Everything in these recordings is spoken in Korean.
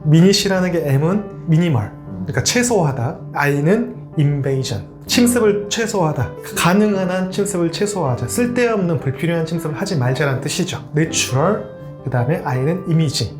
미닛이라는 게 M은 미니멀, 그러니까 최소화하다. I는 인베이전, 침습을 최소화하다. 가능한 한 침습을 최소화하자. 쓸데없는 불필요한 침습을 하지 말자라는 뜻이죠. 내추럴, 그 다음에 I는 이미지,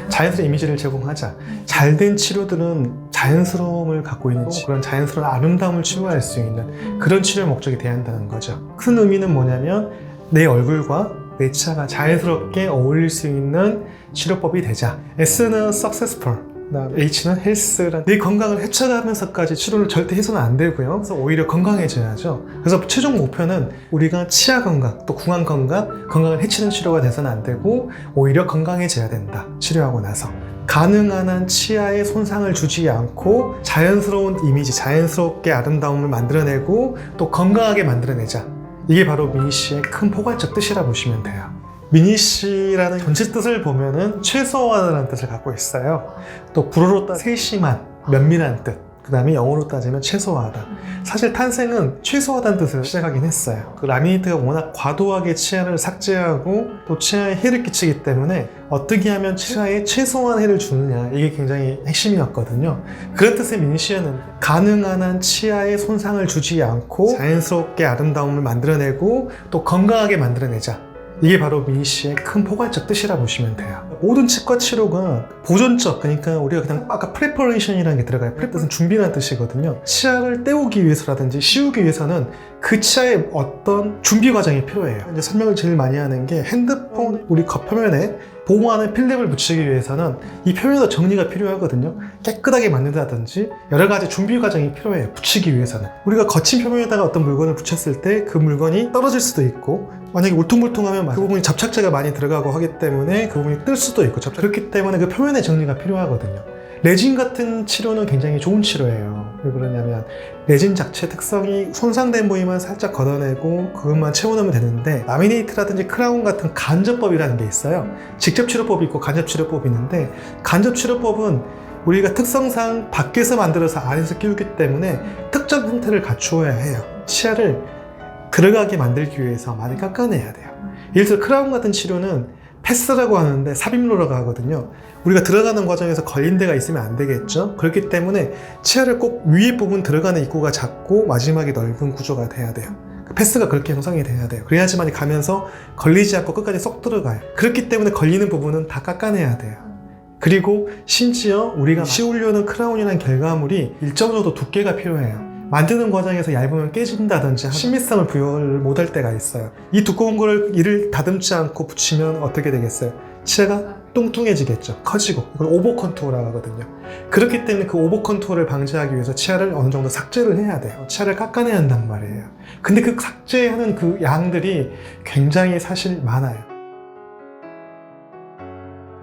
자연스러운 이미지를 제공하자. 잘된 치료들은 자연스러움을 갖고 있는 그런 자연스러운 아름다움을 치료할 수 있는 그런 치료 목적이 돼야 한다는 거죠. 큰 의미는 뭐냐면 내 얼굴과 내 치아가 자연스럽게 어울릴 수 있는 치료법이 되자. S는 successful, 그다음 H는 health란 내 건강을 해쳐가면서까지 치료를 절대 해서는 안 되고요. 그래서 오히려 건강해져야죠. 그래서 최종 목표는 우리가 치아 건강, 또 구강 건강, 건강을 해치는 치료가 돼서는 안 되고 오히려 건강해져야 된다. 치료하고 나서 가능한 한 치아에 손상을 주지 않고 자연스러운 이미지, 자연스럽게 아름다움을 만들어내고 또 건강하게 만들어내자. 이게 바로 미니시의 큰 포괄적 뜻이라 보시면 돼요. 미니시라는 전체 뜻을 보면은 최소화라는 뜻을 갖고 있어요. 또 불어로 따 세심한, 면밀한 뜻. 그 다음에 영어로 따지면 최소화하다. 사실 탄생은 최소화하다는 뜻으로 시작하긴 했어요. 그 라미네이트가 워낙 과도하게 치아를 삭제하고 또 치아에 해를 끼치기 때문에 어떻게 하면 치아에 최소한 해를 주느냐, 이게 굉장히 핵심이었거든요. 그런 뜻의 미니시아는 가능한 한 치아에 손상을 주지 않고 자연스럽게 아름다움을 만들어내고 또 건강하게 만들어내자. 이게 바로 미니시의 큰 포괄적 뜻이라 보시면 돼요. 모든 치과 치료가 보존적, 그러니까 우리가 그냥 아까 프레퍼레이션이라는 게 들어가요. 프레 뜻은 준비라는 뜻이거든요. 치아를 때우기 위해서라든지 씌우기 위해서는 그 치아에 어떤 준비 과정이 필요해요. 이제 설명을 제일 많이 하는 게 핸드폰 우리 겉표면에 보호하는 필름을 붙이기 위해서는 이 표면도 정리가 필요하거든요. 깨끗하게 만든다든지 여러 가지 준비 과정이 필요해요. 붙이기 위해서는. 우리가 거친 표면에다가 어떤 물건을 붙였을 때 그 물건이 떨어질 수도 있고, 만약에 울퉁불퉁하면 그 부분이 접착제가 많이 들어가고 하기 때문에 그 부분이 뜰 수도 있고, 그렇기 때문에 그 표면의 정리가 필요하거든요. 레진 같은 치료는 굉장히 좋은 치료예요. 왜 그러냐면 레진 자체 특성이 손상된 부위만 살짝 걷어내고 그것만 채워넣으면 되는데, 라미네이트라든지 크라운 같은 간접법이라는 게 있어요. 직접 치료법이 있고 간접 치료법이 있는데, 간접 치료법은 우리가 특성상 밖에서 만들어서 안에서 끼우기 때문에 특정 형태를 갖추어야 해요. 치아를 들어가게 만들기 위해서 많이 깎아내야 돼요. 예를 들어 크라운 같은 치료는 패스라고 하는데 삽입로라고 하거든요. 우리가 들어가는 과정에서 걸린 데가 있으면 안 되겠죠. 그렇기 때문에 치아를 꼭 위에 부분 들어가는 입구가 작고 마지막에 넓은 구조가 돼야 돼요. 패스가 그렇게 형성이 돼야 돼요. 그래야지만 가면서 걸리지 않고 끝까지 쏙 들어가요. 그렇기 때문에 걸리는 부분은 다 깎아내야 돼요. 그리고 심지어 우리가 씌우려는 크라운이라는 결과물이 일정 정도 두께가 필요해요. 만드는 과정에서 얇으면 깨진다든지 신미성을 부여를 못할 때가 있어요. 이 두꺼운 거를 이를 다듬지 않고 붙이면 어떻게 되겠어요? 치아가 뚱뚱해지겠죠. 커지고. 이걸 오버 컨투어라고 하거든요. 그렇기 때문에 그 오버 컨투어를 방지하기 위해서 치아를 어느 정도 삭제를 해야 돼요. 치아를 깎아내야 한단 말이에요. 근데 그 삭제하는 그 양들이 굉장히 사실 많아요.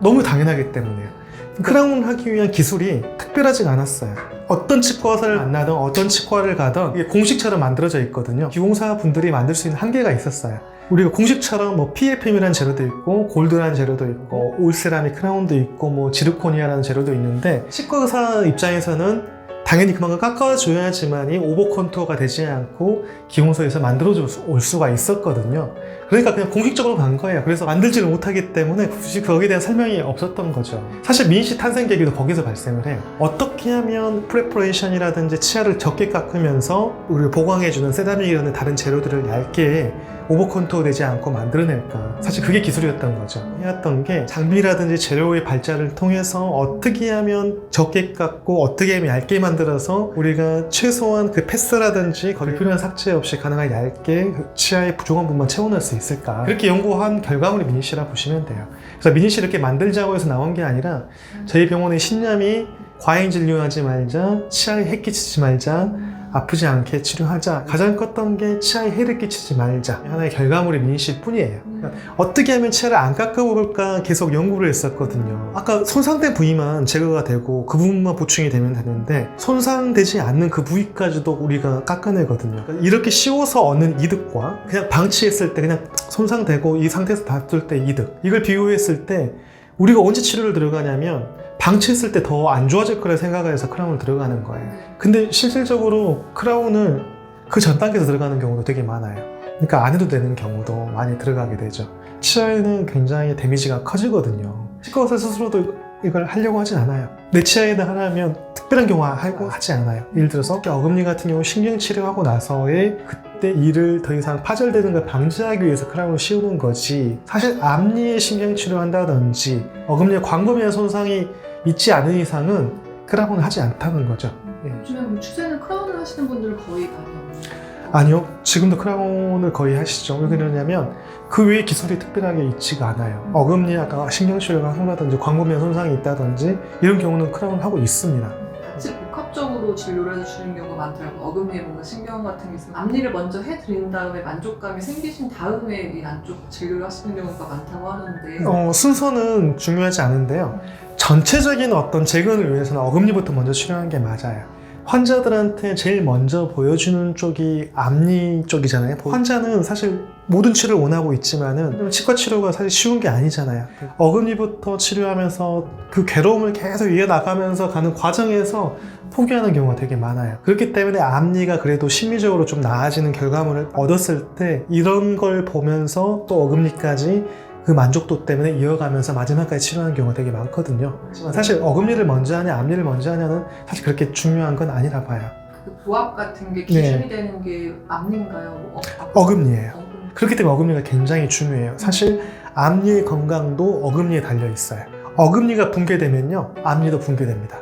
너무 당연하기 때문에요. 크라운을 하기 위한 기술이 특별하지가 않았어요. 어떤 치과를 만나든 어떤 치과를 가든 이게 공식처럼 만들어져 있거든요. 기공사 분들이 만들 수 있는 한계가 있었어요. 우리가 공식처럼 뭐 PFM이라는 재료도 있고 골드라는 재료도 있고 올세라믹 크라운도 있고 뭐 지르코니아라는 재료도 있는데, 치과 의사 입장에서는 당연히 그만큼 깎아줘야지만이 오버 컨투어가 되지 않고 기공소에서 만들어줄 수가 있었거든요. 그러니까 그냥 공식적으로 간 거예요. 그래서 만들지를 못하기 때문에 굳이 거기에 대한 설명이 없었던 거죠. 사실 미니시 탄생 계기도 거기서 발생을 해요. 어떻게 하면 프레퍼레이션이라든지 치아를 적게 깎으면서 우리를 보강해주는 세라믹이라는 다른 재료들을 얇게 오버 컨투어 되지 않고 만들어낼까. 사실 그게 기술이었던 거죠. 해왔던 게 장비라든지 재료의 발달을 통해서 어떻게 하면 적게 깎고 어떻게 하면 얇게 만들어서 우리가 최소한 그 패스라든지 불필요한 삭제 없이 가능하게 얇게 치아의 부족한 부분만 채워넣을 수 있을까. 그렇게 연구한 결과물이 미니시라 보시면 돼요. 그래서 미니시 이렇게 만들자고 해서 나온 게 아니라 저희 병원의 신념이 과잉 진료하지 말자, 치아에 해 끼치지 말자, 아프지 않게 치료하자. 가장 컸던 게 치아에 해를 끼치지 말자. 하나의 결과물이 미니시일 뿐이에요. 그러니까 어떻게 하면 치아를 안 깎아볼까 계속 연구를 했었거든요. 아까 손상된 부위만 제거가 되고 그 부분만 보충이 되면 되는데, 손상되지 않는 그 부위까지도 우리가 깎아내거든요. 그러니까 이렇게 씌워서 얻는 이득과 그냥 방치했을 때 그냥 손상되고 이 상태에서 놨을 때 이득, 이걸 비교했을 때 우리가 언제 치료를 들어가냐면 방치했을 때 더 안 좋아질 거라 생각해서 크라운을 들어가는 거예요. 근데 실질적으로 크라운을 그 전 단계에서 들어가는 경우도 되게 많아요. 그러니까 안 해도 되는 경우도 많이 들어가게 되죠. 치아에는 굉장히 데미지가 커지거든요. 치과 의사 스스로도 이걸 하려고 하진 않아요. 내 치아에는 하나면 특별한 경우 하고 하지 않아요. 예를 들어서 어금니 같은 경우 신경 치료하고 나서의 그때 이를 더 이상 파절되는 걸 방지하기 위해서 크라운을 씌우는 거지, 사실 앞니에 신경 치료한다든지 어금니에 광범위한 손상이 있지 않은 이상은 크라운을 하지 않다는 거죠. 요즘에 추세는 크라운을 하시는 분들 거의 많이 없나요? 아니요, 지금도 크라운을 거의 하시죠. 왜 그러냐면 그 외에 기술이 특별하게 있지가 않아요. 어금니 아까 신경치료가 한다든지 광범위한 손상이 있다든지 이런 경우는 크라운을 하고 있습니다. 같이 복합적으로 진료를 해주시는 경우가 많더라고요. 어금니에 뭔가 신경 같은 게 있으면 앞니를 먼저 해드린 다음에 만족감이 생기신 다음에 이 안쪽 진료를 하시는 경우가 많다고 하는데 순서는 중요하지 않은데요. 전체적인 어떤 재건을 위해서는 어금니부터 먼저 치료하는 게 맞아요. 환자들한테 제일 먼저 보여주는 쪽이 앞니 쪽이잖아요. 환자는 사실 모든 치료를 원하고 있지만은 치과 치료가 사실 쉬운 게 아니잖아요. 어금니부터 치료하면서 그 괴로움을 계속 이어나가면서 가는 과정에서 포기하는 경우가 되게 많아요. 그렇기 때문에 앞니가 그래도 심리적으로 좀 나아지는 결과물을 얻었을 때 이런 걸 보면서 또 어금니까지 그 만족도 때문에 이어가면서 마지막까지 치료하는 경우가 되게 많거든요. 하지만 사실 어금니를 먼저 하냐 앞니를 먼저 하냐는 사실 그렇게 중요한 건 아니라 봐요. 그 부합 같은 게 기준이 되는 게 앞니인가요? 어금니예요. 그렇기 때문에 어금니가 굉장히 중요해요. 사실 앞니의 건강도 어금니에 달려 있어요. 어금니가 붕괴되면요, 앞니도 붕괴됩니다.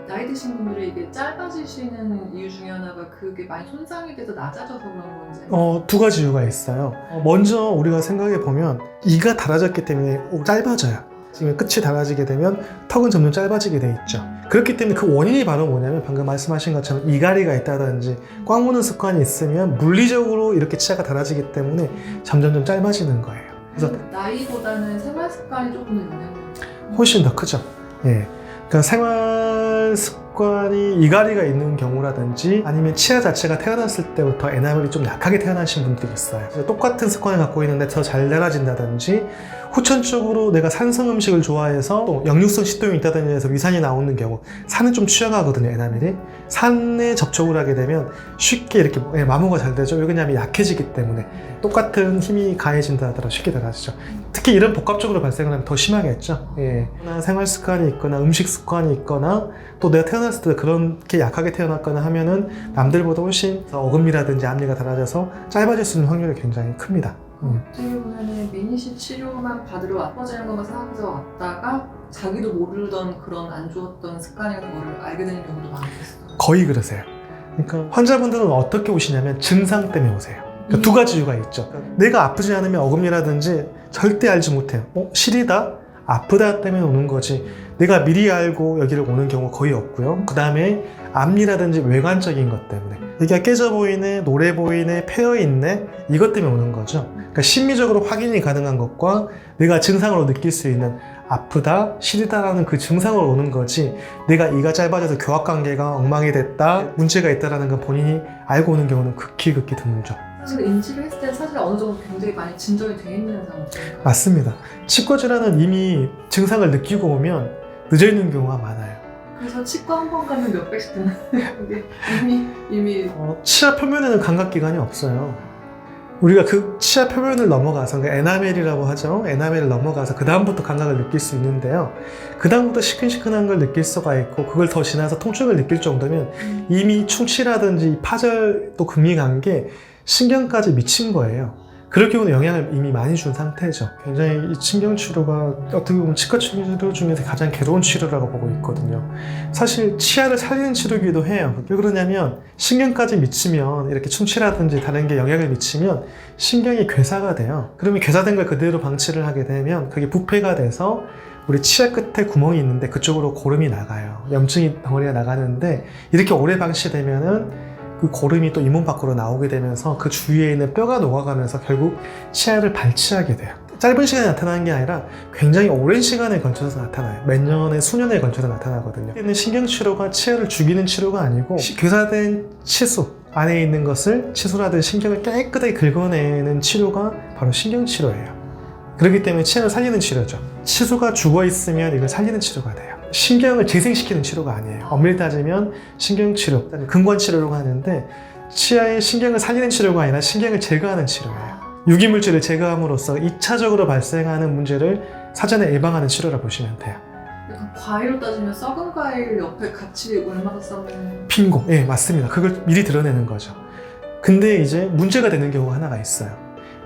나이 드신 분들이 이게 짧아지시는 이유 중에 하나가 그게 많이 손상이 돼서 낮아져서 그런 건지? 두 가지 이유가 있어요. 먼저 우리가 생각해 보면 이가 닳아졌기 때문에 짧아져요. 지금 끝이 닳아지게 되면 턱은 점점 짧아지게 돼 있죠. 그렇기 때문에 그 원인이 바로 뭐냐면 방금 말씀하신 것처럼 이갈이가 있다든지 꽉 무는 습관이 있으면 물리적으로 이렇게 치아가 닳아지기 때문에 점점 짧아지는 거예요. 그래서 나이보다는 생활 습관이 조금 더 영향을 훨씬 더 크죠. 예. 그러니까 생활 습관이 이갈이가 있는 경우라든지 아니면 치아 자체가 태어났을 때부터 에나멜이 좀 약하게 태어나신 분들이 있어요. 똑같은 습관을 갖고 있는데 더 잘 닳아진다든지 후천적으로 내가 산성 음식을 좋아해서 또 역류성 식도염이 있다든지 해서 위산이 나오는 경우, 산에 좀 취약하거든요, 에나멜이. 산에 접촉을 하게 되면 쉽게 이렇게 마모가 잘 되죠. 왜 그러냐면 약해지기 때문에. 똑같은 힘이 가해진다 하더라도 쉽게 닳아지죠. 특히 이런 복합적으로 발생을 하면 더 심하겠죠. 예. 생활 습관이 있거나 음식 습관이 있거나 또 내가 태어났을 때 그렇게 약하게 태어났거나 하면은 남들보다 훨씬 어금니라든지 앞니가 닳아져서 짧아질 수 있는 확률이 굉장히 큽니다. 어떻게 보면은 미니시 치료만 받으러 아파지는 것만 생각해서 왔다가 자기도 모르던 그런 안 좋았던 습관이나 그거를 알게 되는 경우도 많겠어요. 거의 그러세요. 그러니까 환자분들은 어떻게 오시냐면 증상 때문에 오세요. 그러니까 두 가지 이유가 있죠. 내가 아프지 않으면 어금니라든지 절대 알지 못해요. 시리다? 아프다 때문에 오는 거지 내가 미리 알고 여기를 오는 경우 거의 없고요. 그 다음에 앞니라든지 외관적인 것 때문에 여기가 깨져 보이네, 노래 보이네, 패여 있네, 이것 때문에 오는 거죠. 그러니까 심리적으로 확인이 가능한 것과 내가 증상으로 느낄 수 있는 아프다, 시리다라는 그 증상으로 오는 거지 내가 이가 짧아져서 교합관계가 엉망이 됐다, 문제가 있다라는 건 본인이 알고 오는 경우는 극히 드물죠. 사실 인지를 했을 때 사실 어느 정도 굉장히 많이 진정이 돼 있는 상태인가요? 맞습니다. 치과 질환은 이미 증상을 느끼고 오면 늦어 있는 경우가 많아요. 그래서 치과 한 번 가면 몇 배씩 되는 게 이미 치아 표면에는 감각기관이 없어요. 우리가 그 치아 표면을 넘어가서 에나멜이라고 하죠. 에나멜을 넘어가서 그 다음부터 감각을 느낄 수 있는데요. 그 다음부터 시큰시큰한 걸 느낄 수가 있고 그걸 더 지나서 통증을 느낄 정도면 이미 충치라든지 파절도 금이 게 신경까지 미친 거예요. 그럴 경우는 영향을 이미 많이 준 상태죠. 굉장히 이 신경치료가 어떻게 보면 치과 치료 중에서 가장 괴로운 치료라고 보고 있거든요. 사실 치아를 살리는 치료기도 해요. 왜 그러냐면 신경까지 미치면 이렇게 충치라든지 다른 게 영향을 미치면 신경이 괴사가 돼요. 그러면 괴사된 걸 그대로 방치를 하게 되면 그게 부패가 돼서 우리 치아 끝에 구멍이 있는데 그쪽으로 고름이 나가요. 염증이 덩어리가 나가는데 이렇게 오래 방치되면은 그 고름이 또 잇몸 밖으로 나오게 되면서 그 주위에 있는 뼈가 녹아가면서 결국 치아를 발치하게 돼요. 짧은 시간에 나타나는 게 아니라 굉장히 오랜 시간에 걸쳐서 나타나요. 몇 년에 수년에 걸쳐서 나타나거든요. 신경치료가 치아를 죽이는 치료가 아니고 괴사된 치수 안에 있는 것을 치수라든지 신경을 깨끗하게 긁어내는 치료가 바로 신경치료예요. 그렇기 때문에 치아를 살리는 치료죠. 치수가 죽어있으면 이걸 살리는 치료가 돼요. 신경을 재생시키는 치료가 아니에요. 엄밀히 따지면 신경치료, 근권치료라고 하는데 치아의 신경을 살리는 치료가 아니라 신경을 제거하는 치료예요. 유기물질을 제거함으로써 2차적으로 발생하는 문제를 사전에 예방하는 치료라 보시면 돼요. 약간 과일로 따지면 썩은 과일 옆에 같이 얼마나 썩은 빙고. 예, 맞습니다. 그걸 미리 드러내는 거죠. 근데 이제 문제가 되는 경우가 하나가 있어요.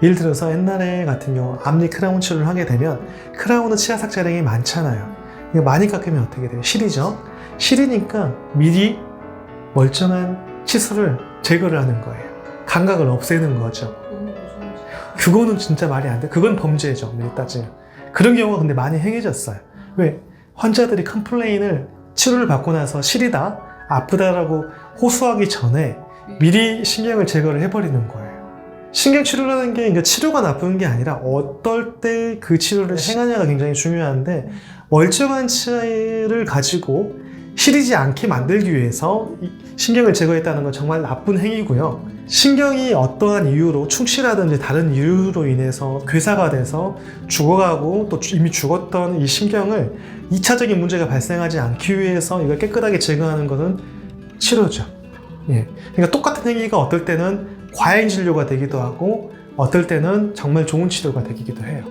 예를 들어서 옛날에 같은 경우 앞니 크라운 치료를 하게 되면 크라운은 치아 삭자량이 많잖아요. 이거 많이 깎으면 어떻게 돼요? 실이죠. 실이니까 미리 멀쩡한 치수를 제거를 하는 거예요. 감각을 없애는 거죠. 너무 무서운 그거는 진짜 말이 안 돼. 그건 범죄죠. 엄밀히 따지면. 그런 경우가 근데 많이 행해졌어요. 왜? 환자들이 컴플레인을 치료를 받고 나서 시리다, 아프다라고 호소하기 전에 미리 신경을 제거를 해버리는 거예요. 신경치료라는 게 그러니까 치료가 나쁜 게 아니라 어떨 때 그 치료를 행하냐가 굉장히 중요한데 멀쩡한 치아를 가지고 시리지 않게 만들기 위해서 신경을 제거했다는 건 정말 나쁜 행위고요. 신경이 어떠한 이유로 충치라든지 다른 이유로 인해서 괴사가 돼서 죽어가고 또 이미 죽었던 이 신경을 2차적인 문제가 발생하지 않기 위해서 이걸 깨끗하게 제거하는 것은 치료죠. 예. 그러니까 똑같은 행위가 어떨 때는 과잉 진료가 되기도 하고 어떨 때는 정말 좋은 치료가 되기도 해요.